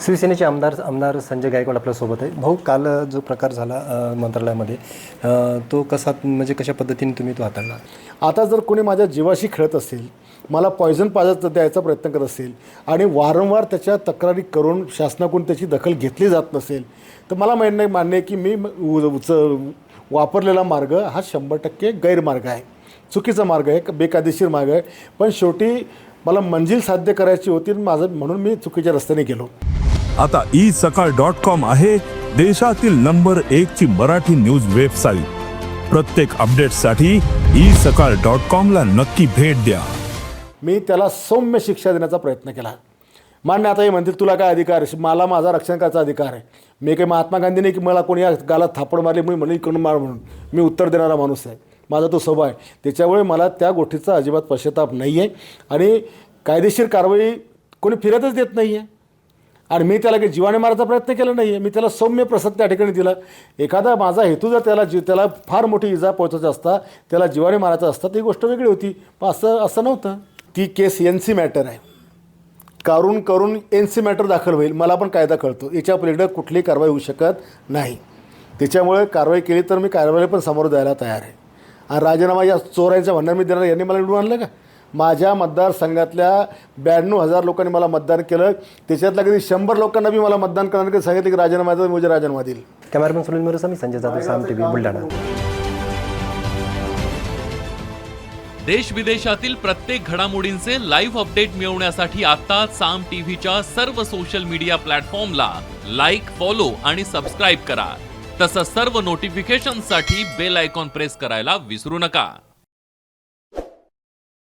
शिवसेनेचे आमदार संजय गायकवाड आपल्यासोबत आहे. भाऊ, काल जो प्रकार झाला मंत्रालयामध्ये, तो कसा, म्हणजे कशा पद्धतीने तुम्ही तो हाताळला? आता जर कोणी माझ्या जीवाशी खेळत असेल, मला पॉयझन द्यायचा प्रयत्न करत असेल आणि वारंवार त्याच्या तक्रारी करून शासनाकडून त्याची दखल घेतली जात नसेल, तर मला मान्य आहे की मी वापरलेला मार्ग हा 100% गैरमार्ग आहे, चुकीचा मार्ग आहे, बेकायदेशीर मार्ग आहे. पण शेवटी मला मंजिल साध्य करायची होती म्हणून मी चुकीच्या रस्त्याने गेलो. आता isakal.com आहे देशातील नंबर 1 ची मराठी न्यूज वेबसाईट. प्रत्येक अपडेटसाठी isakal.com ला नक्की भेट द्या. मी त्याला सौम्य शिक्षा देण्याचा प्रयत्न केला. मान्य, आता हे म्हणतील तुला काय अधिकार आहे? मला माझा रक्षण करायचा अधिकार आहे. मी काही महात्मा गांधी नाही की मला कोणी गालात थापड मारली मी म्हणून इकडून मार म्हणून. मी उत्तर देणारा माणूस आहे, माझा तो स्वभाव आहे. त्याच्यामुळे मला त्या गोष्टीचा अजिबात पश्चाताप नाही आहे आणि कायदेशीर कारवाई कोणी फिरतच देत नाही आहे. आणि मी त्याला काही जीवाने मारायचा प्रयत्न केला नाही आहे. मी त्याला सौम्य प्रसाद त्या ठिकाणी दिला. एखादा माझा हेतू जर त्याला फार मोठी इजा पोहोचायचा असता, त्याला जीवाने मारायचा असता, ती गोष्ट वेगळी होती. पण असं नव्हतं. ती केस NC मॅटर आहे. करून NC मॅटर दाखल होईल, मला पण कायदा कळतो. याच्या पलीकडे कुठलीही कारवाई होऊ शकत नाही. त्याच्यामुळे कारवाई केली तर मी कारवाईला पण सामोरं जायला तयार आहे. आणि राजीनामा या चोरांच्या भन्नार मी देणार, यांनी मला निवडून आणलं का? माझ्या मतदारसंघातल्या 92,000 लोकांनी मला मतदान केलं. त्याच्यातल्या कधी 100 लोकांना मी मला मतदान करण्यासाठी सांगितलं की राजीनामा द्या, म्हणजे राजीनामा देईल. कॅमेरामॅन सुनील मोरे, मी संजय जाधव, साम TV, बुलढाणा. देश विदेशातील प्रत्येक घडामोडींचे लाईव्ह अपडेट मिळवण्यासाठी आता साम टीव्हीच्या सर्व सोशल मीडिया प्लॅटफॉर्मला लाईक, फॉलो आणि सबस्क्राईब करा. तसंच सर्व नोटिफिकेशनसाठी बेल आयकॉन प्रेस करायला विसरू नका.